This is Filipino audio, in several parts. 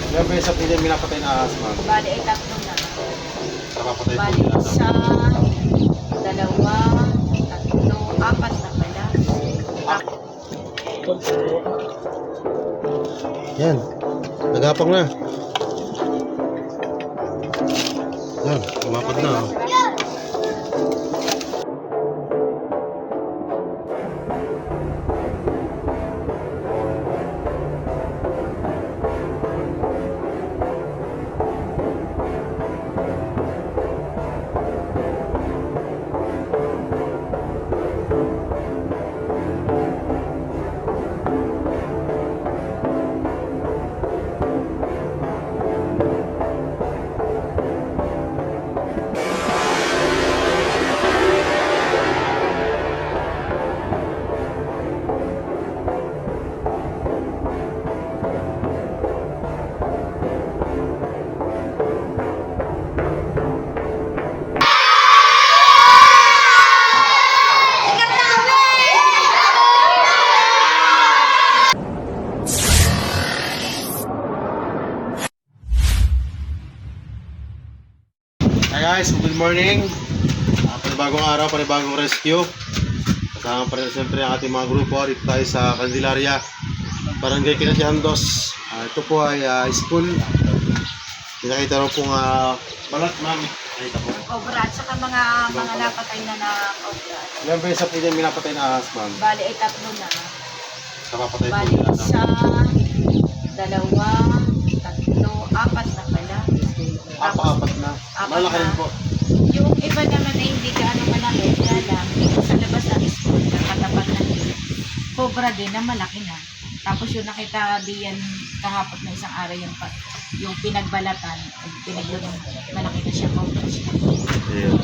Ilan ba yung sa piling minapatay na ahas, ma'am? Bali ay tatlo na. Nakapatay po Bali nila. isa, dalawa, tatlo, apat na pala. Yan. Nagapang na. Yan. Kumapad na. Oh. Hi guys, good morning. Panibagong araw, panibagong rescue. Kasama pa rin siyempre ang ating mga grupo. Dito tayo sa Candelaria, Barangay Kinatiandos. Ito po ay school. Pinakita rin pong balat, ma'am. Nakita po. Cobra at saka mga napatay na cobra. Ilan ba yung sa piling minapatay na ahas, ma'am? Bali ay tatlo na. Nakapatay po Bali nila. isa, dalawa, tatlo, apat na pala. Apat na. Apat Malaki na. rin po. Yung iba naman ay hindi gaano malaki. Kaya lang, dito sa labas ng school, nakatapat na cobra din na malaki na. Tapos yung nakita diyan kahapon na isang araw yung pinagbalatan, pinaglulong, malaki na siya, cobra siya. Ayan.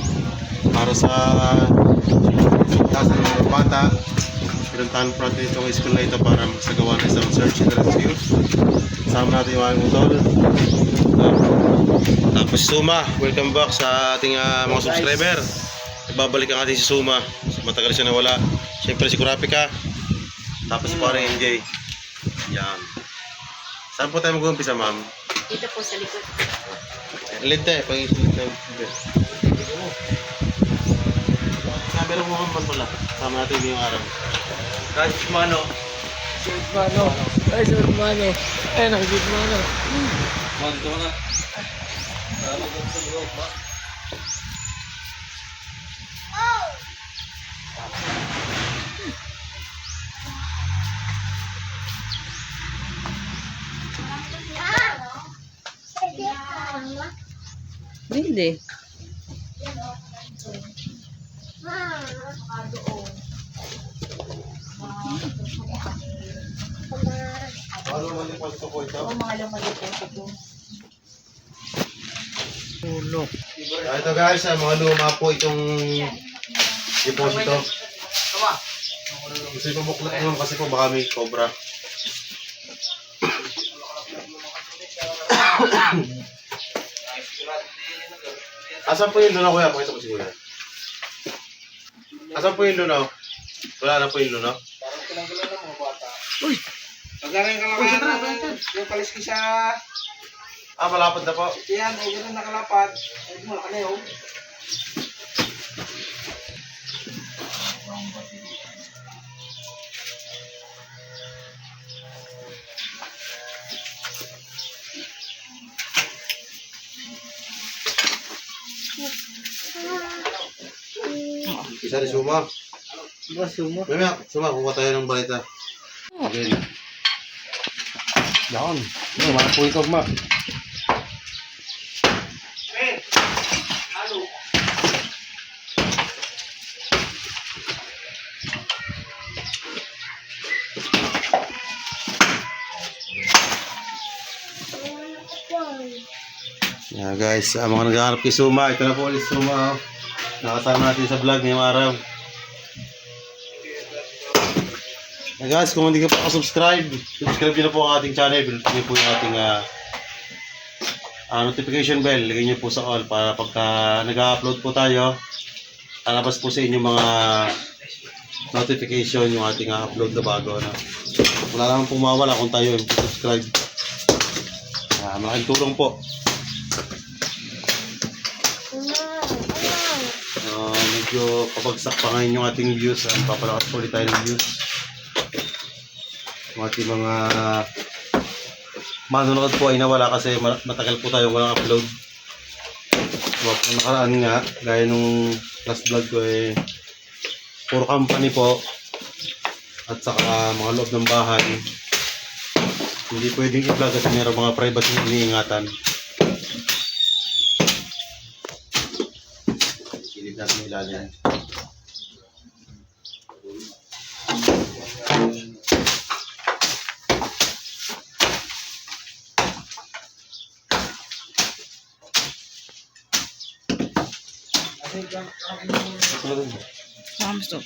Para sa taas ng mga bata, pinuntahan po natin itong school na ito para magsagawa ng isang search and rescue. Kasama natin yung aming utol. Tapos si Suma, welcome back sa ating mga subscriber. Ibabalik ang ating si Suma. Matagal siya nawala. Siyempre si Kurapika. Tapos si parang MJ. Yan. Saan po tayo mag-umpisa, ma'am? Dito po sa likod. Linte, pang-isunod na. Camera mo naman pala. Sama natin yung araw. Guys, mano. Mano. Ay, sir, mano. Ay, nakikita mano. Mano, ito na. Hindi. Ano naman yung pagto po ito? Mga lumalit po. Ulo. Ito guys, mga luma po itong deposito. Gusto yung buklat naman kasi po baka may cobra. Asan po yung lunaw, kuya? Pakita ko siguro. Asan po yung lunaw? Wala na po yung lunaw? Uy! Pagkaroon ka lang yung paliski sa Malapad na po. yan, ay gano'n nakalapad. Ay, malaki na yun. Isa ni Suma. Ba, sumo? Mamaya, Suma, kuha tayo ng balita. Okay. Yan. Mga po ito, ma. Yeah, guys, mga naghahanap kay Suma, ito na po ulit Suma. Oh. Nakasama natin sa vlog ngayong araw. Yeah, guys, kung hindi ka pa subscribe nyo na po ang ating channel. Pindutin nyo po yung ating notification bell. Lagay nyo po sa all para pagka nag-upload po tayo, lalabas po sa inyo mga notification yung ating upload na bago. No? Wala naman pong mawala kung tayo yung subscribe. Malaking tulong po. Medyo kabagsak pa ngayon yung ating views. Papalakas po ulit tayo ng views. Yung ating mga manonood po ay nawala kasi matagal po tayo walang upload. Kung nakaraan nga, gaya nung last vlog ko puro company po at saka mga loob ng bahay. Hindi pwedeng i-vlog kasi mayroong mga privacy na iniingatan. Silid natin yung ilalim. Vamos to.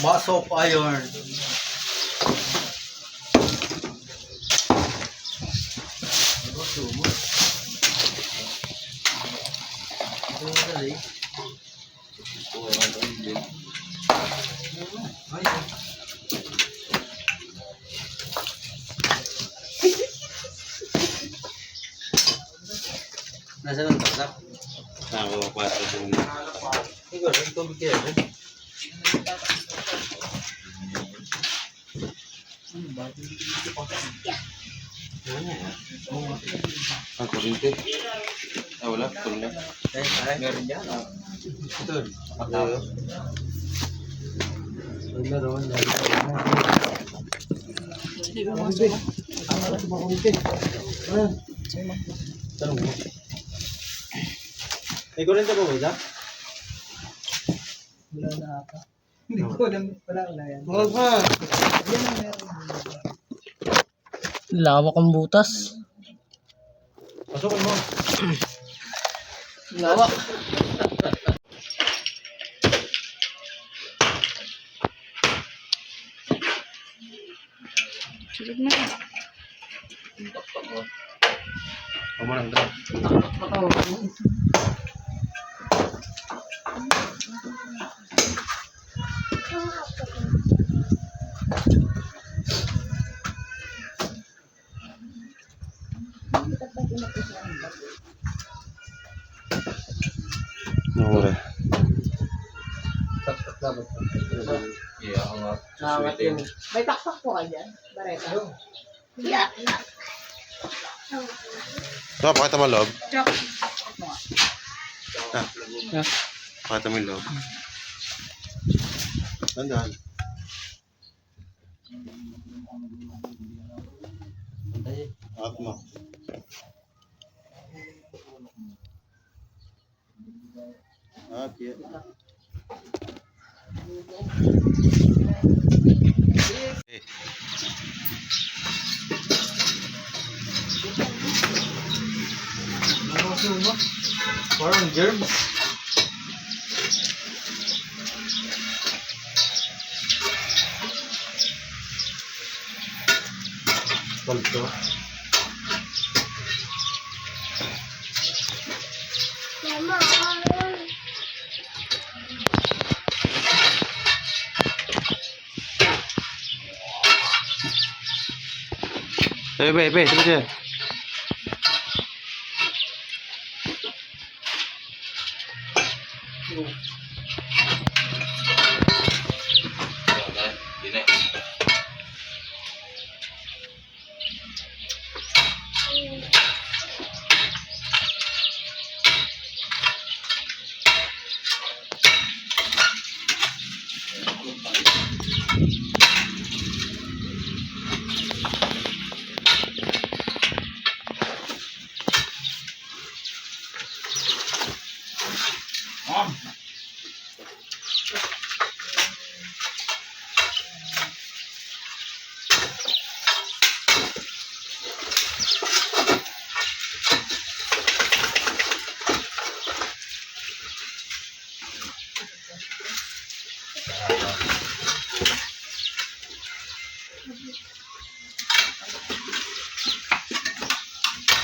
Mass of iron. Nasaan ang takap? Nakakapasok yung Ikaw, ang tubig kaya rin. ang kurinti. Wala, tulong na. Meron dyan. Ito. Naroon. Tanong mo. May kurinti po ba isa? Wala na ata. Hindi ko alam. Wala yan. Huwag pa. Lawak ang butas. Pasukin mo. Lawak. Sunod na. Huwag mo lang drop. Nahuli. Iya, ang Lawak yun. May takpak po kayo dyan. Bareta. Yeah. Ito, pakita mo ang loob. Chok. Pakita mo yung loob. Tandaan. Pakita mo. Okay. Parang germs. Palto. Be, tunggu dia.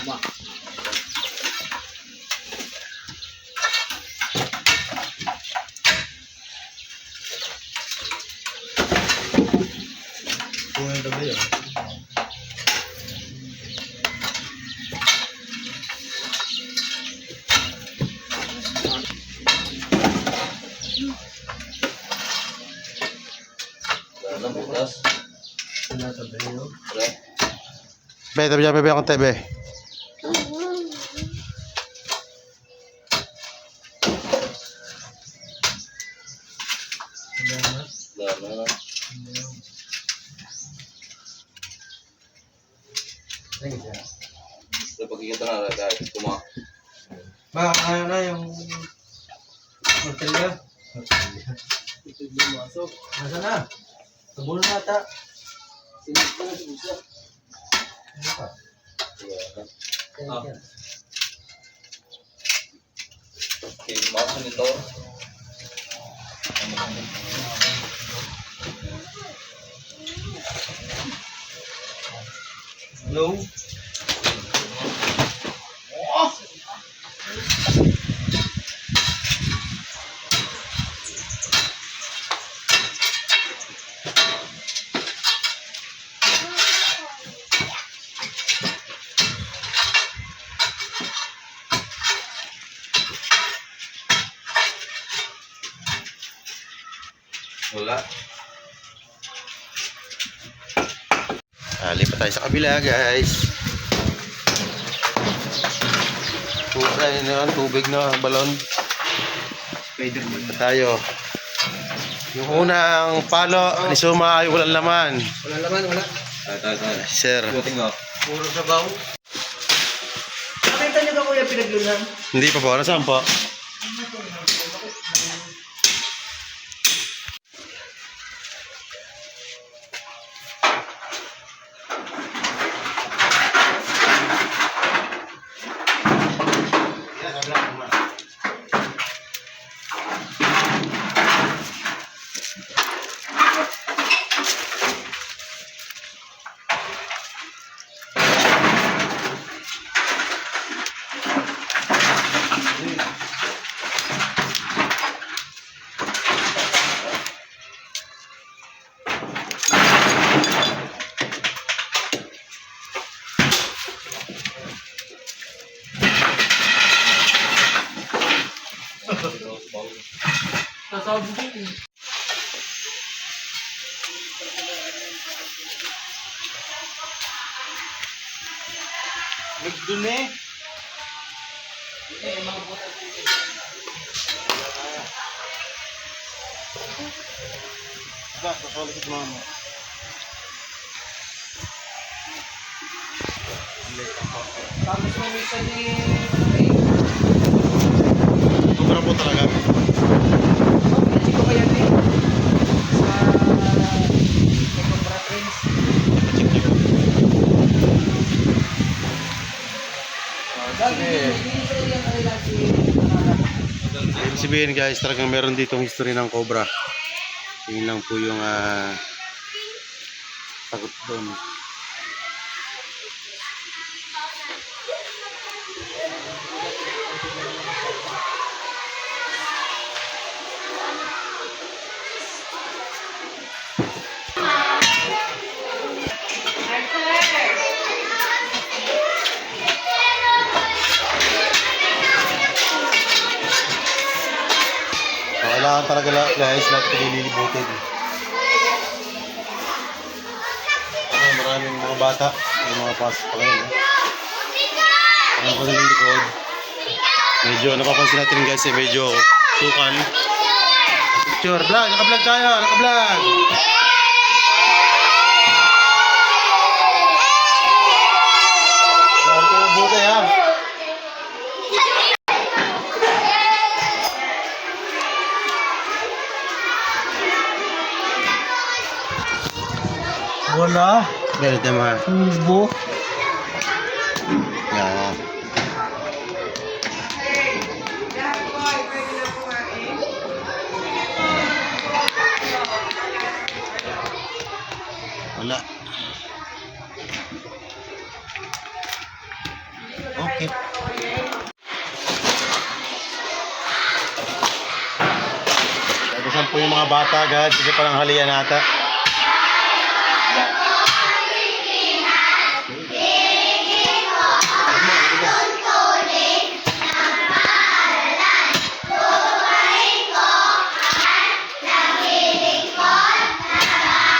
Kuha yung tabi yun. Be, tabi dyan, bebe akong tebe. Pagkikita na dahil kuma. Ba, ano na yung hotel niya? Nasa na? Tabul na ata. Okay, masuk nito. No. Wala. Lipat tayo sa kabila, guys. Ay, tubig na balon. Lipat tayo. Yung unang palo ni Suma ay walang laman. Wala laman, wala. Tayo. Sir, Buting mo. Puro sabaw. Nakita niyo ba kuya pinaglunan? hindi pa po. Nasaan po? Sasabog yun. Nagdun eh. Tapos may misa ni... Sobra po talaga. Hindi ko kaya din. Sa... Cobra Trains. Check niyo. Ibig sabihin, guys, talagang meron ditong history ng Cobra. Yun lang po yung sagot doon. Kailangan talaga guys, lahat nililibutin. Maraming mga bata, yung mga pasok pa ngayon. Ang kanilang likod. Medyo napapansin natin guys, medyo sukan. Picture, vlog, naka-vlog tayo, naka-vlog. Saan ko mabuti ha? Wala. Ganito mga. Tubo. Yan. Wala. Okay. Nagusan po yung mga bata, guys. Kasi parang halian nata.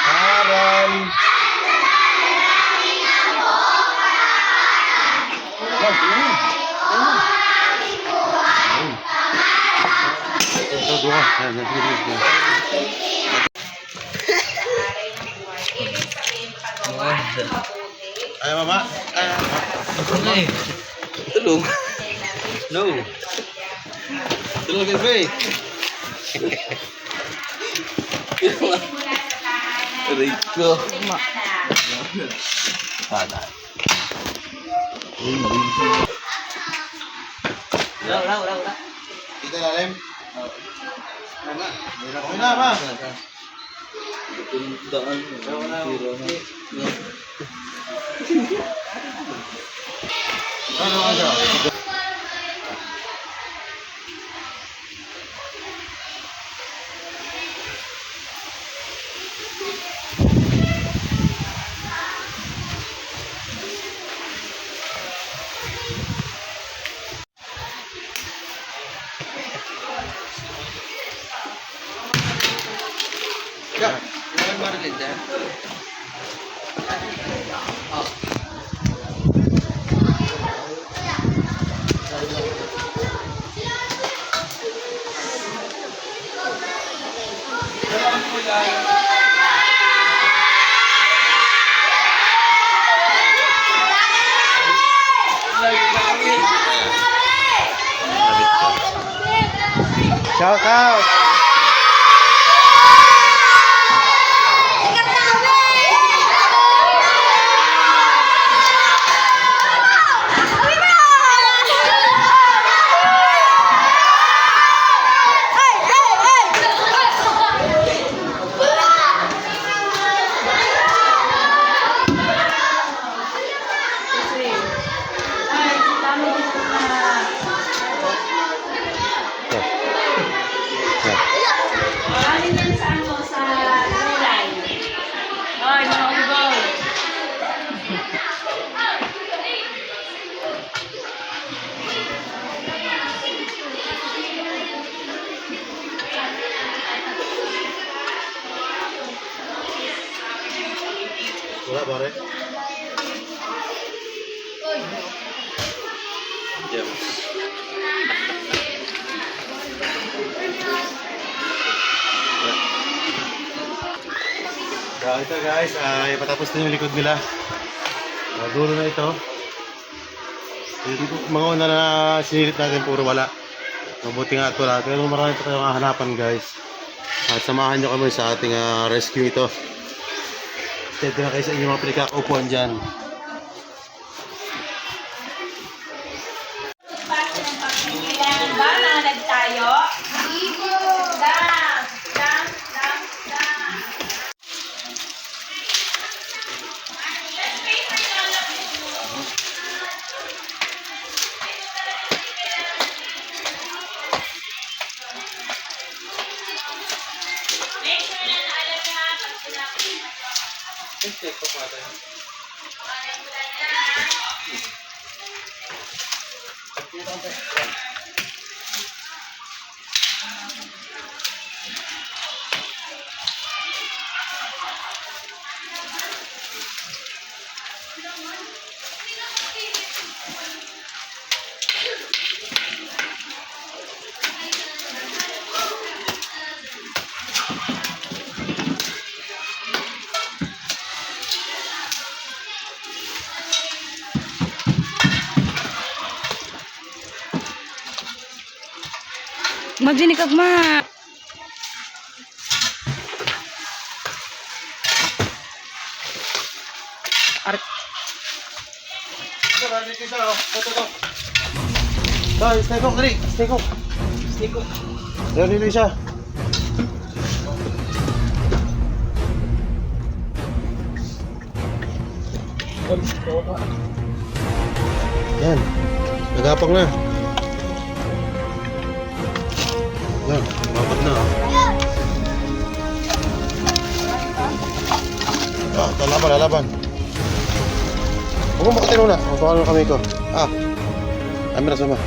Aral. Ito, dua. Ay, mama. Ito na eh. Tulong. No. Tulong ka, Bray. Rico. Pada. Ulah. Kita lalim. Okay na, ma. Daan. Ano ka siya? Jangan Marlin dyan. Shout out! Galing yan sa ano, sa gulay. Ay, mga ugol. Wala, pare. Ito guys, patapos na yung likod nila. Dulo na ito. Dito mga una na sinilit natin puro wala. Mabuti nga ito lang. Pero marami pa tayong hanapan guys. At samahan nyo kami sa ating rescue ito. Steady na kayo sa inyong mga pinagkakaupuan dyan. Ba, nanganag tayo? Dance! Magdinig kag ma. Stay ko, Gary. Stay ko. Ayan nila siya. Yan. Nagapang na. Yan. Mapat na. Ah, ito laban. Huwag mo makatin muna. Huwag mo kami ko. Ah. Kami na sama.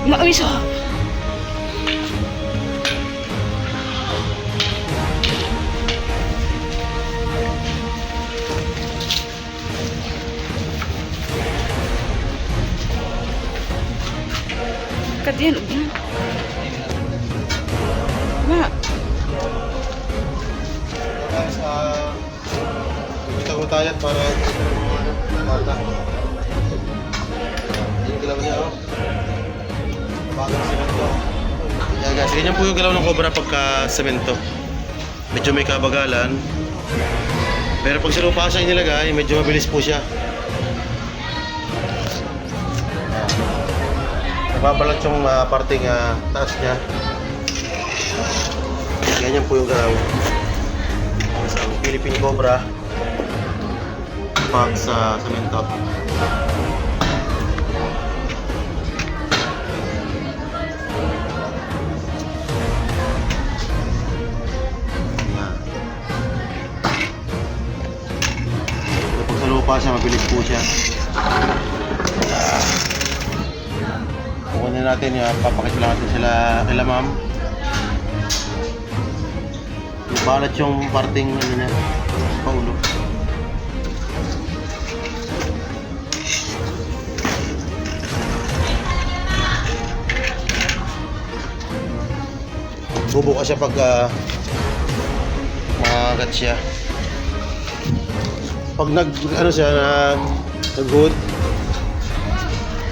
Mauisa! Kadiyan, udah. Ma. Guys, kita ko tayo para bata. Yung galaw niya, oh. Bagang semento. Yeah guys, ganyan po yung galaw ng Cobra pagka semento. Medyo may kabagalan. Pero pag sinupa siya inilagay, medyo mabilis po siya. Nababalat yung parting taas niya. Ganyan po yung galaw. Sa Philippine Cobra pag sa semento. Pag sa lupa siya, mabilis po siya. Kukunin natin yung papakita lang natin sila kila ma'am. Balat yung parting ano niya, paulo. Bubuka siya pag makagat siya. Pag ano siya, nag-good,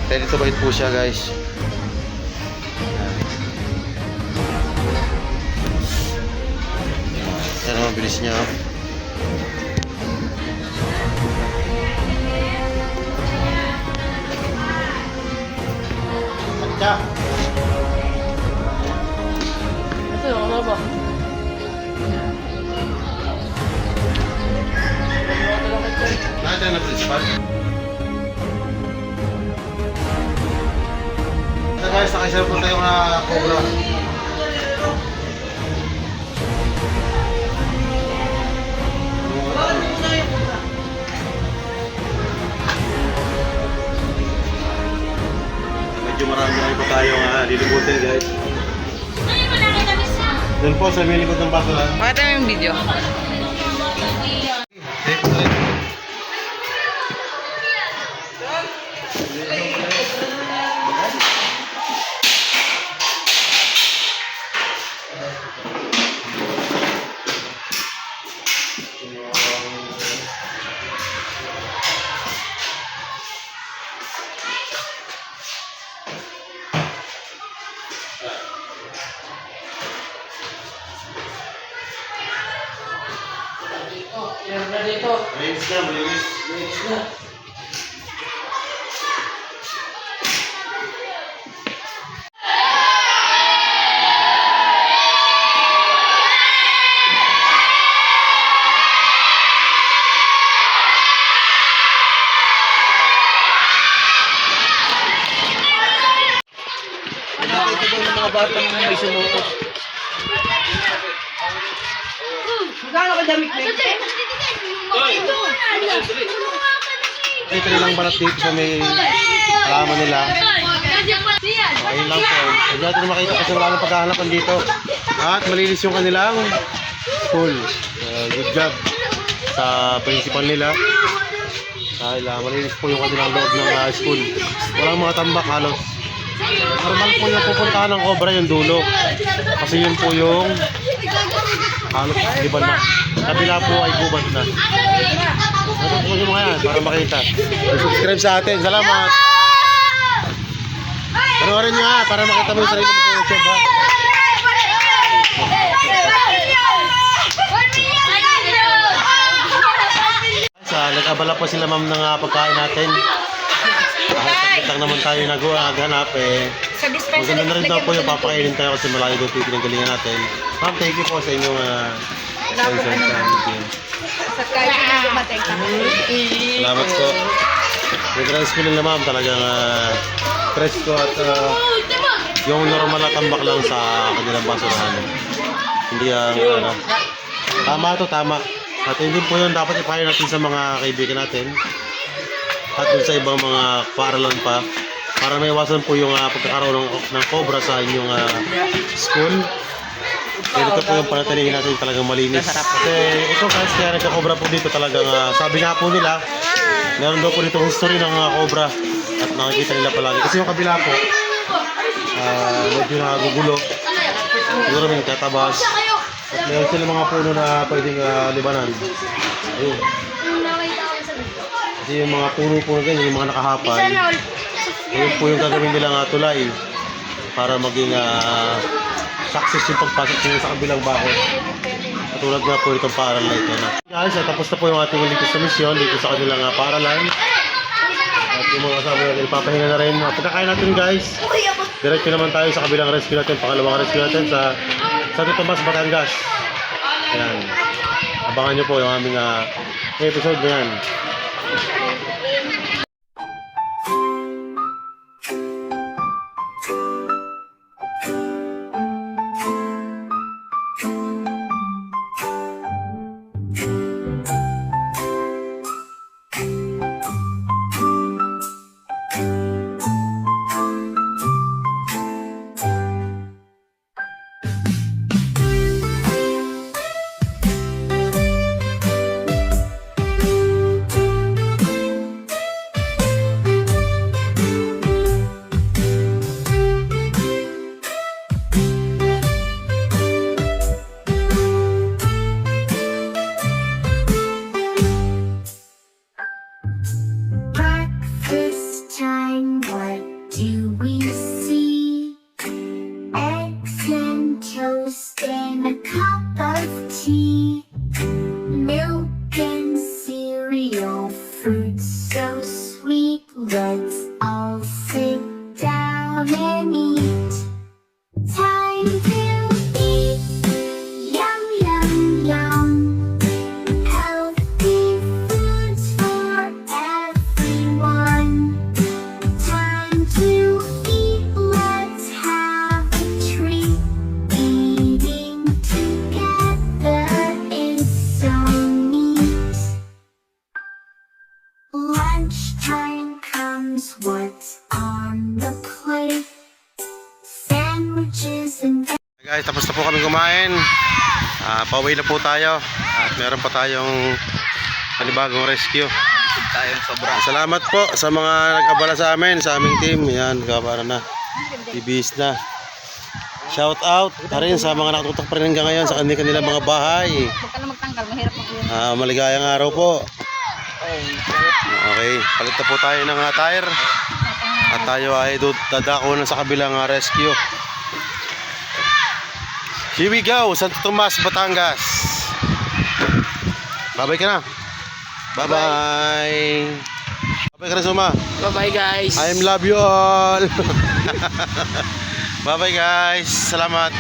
ready to bite po siya guys. Yan ang mabilis niya. Atcha! Ito, ano ba? Nakita na principal. Ito guys, nakaisarap po tayong Cobra. Medyo marami po tayong lilibutin guys. Doon po sa may likod ng basulan. Pakita mo yung video. Meron na dito. Release na, release. Next na. Nakita ko yung mga batang may sumukot. Magkano ka damit na ito? Ito lang balat dito sa may halaman nila. Ayun lang po. Hindi natin makita kasi wala nang paghahanapan dito. At malinis yung kanilang school. Good job sa principal nila. Dahil malinis po yung kanilang loob ng school. Walang mga tambak halos. Normal po yung pupuntahan ng Cobra yung dulo. Kasi yun po yung halos liban na. Kabila po ay gubat na. Ito po yung mga yan para makita. Subscribe sa atin. Salamat! Panoorin nyo para makita mo yung sarili mo sa YouTube ha. pala po sila ma'am ng pagkain natin. Kahit lang naman tayo naghanap eh. Sa dispenser, Maganda na rin daw po yung papakainin tayo kasi malayo daw po yung pinanggalingan natin. Ma'am, thank you po sa inyong sponsor sa amin. Sa kahit na dumating ka. Salamat po. Yung rice ko nila ma'am talagang presko at yung normal na tambak lang sa kanilang basurahan. Hindi ang tama to, tama. At hindi po yun dapat ipayo natin sa mga kaibigan natin at dun sa ibang mga paaralan pa para may iwasan po yung pagkakaroon ng cobra sa inyong school. Kaya ito po yung panatilihin natin talagang malinis. Kasi ito guys, kaya nagka-cobra po dito talagang sabi nga po nila, meron daw po dito history ng cobra at nakikita nila palagi. Kasi yung kabila po, medyo nagugulo. Siguro may katabas. At meron sila mga puno na pwedeng libanan. Ayun. Kasi yung mga puno po ganyan, yung mga nakahapay. Ayun po yung gagawin nilang tulay para maging success yung pagpasok nila sa kabilang bakod. Katulad nga po itong paaralan na ito. Guys, tapos na po yung ating litis na misyon dito sa kanilang paaralan. At yung mga kasama natin, ipapahinga na rin. Pagkakain natin guys, diretso naman tayo sa kabilang rescue natin, pangalawang rescue natin sa Santo Tomas, Batangas. Ayan. Abangan nyo po yung aming episode na yan. Breakfast time, what do we see? Eggs and toast and a cup of tea. Milk and cereal, fruits so sweet. Let's all sit down and eat. Time to eat. Yum, yum, yum. Healthy foods for everyone. Time to eat, let's have a treat. Eating together is so neat. Lunchtime comes, what's on the plate? Sandwiches and Guys, tapos na po kami kumain. Pauwi na po tayo. At meron pa tayong panibagong rescue. Salamat po sa mga nag-abala sa amin, sa aming team. Yan, para na. Ibis na. Shout out na rin sa mga nakatutok pa rin hanggang ngayon sa kanilang mga bahay. Huwag ka na magtanggal, mahirap ang yun. Maligayang araw po. Okay, palit na po tayo ng tire. At tayo ay dadako na sa kabilang rescue. Here we go, Santo Tomas, Batangas. Bye-bye ka na. Bye-bye. Bye-bye ka na, Suma. Bye-bye guys. I love you all. Bye-bye guys. Salamat.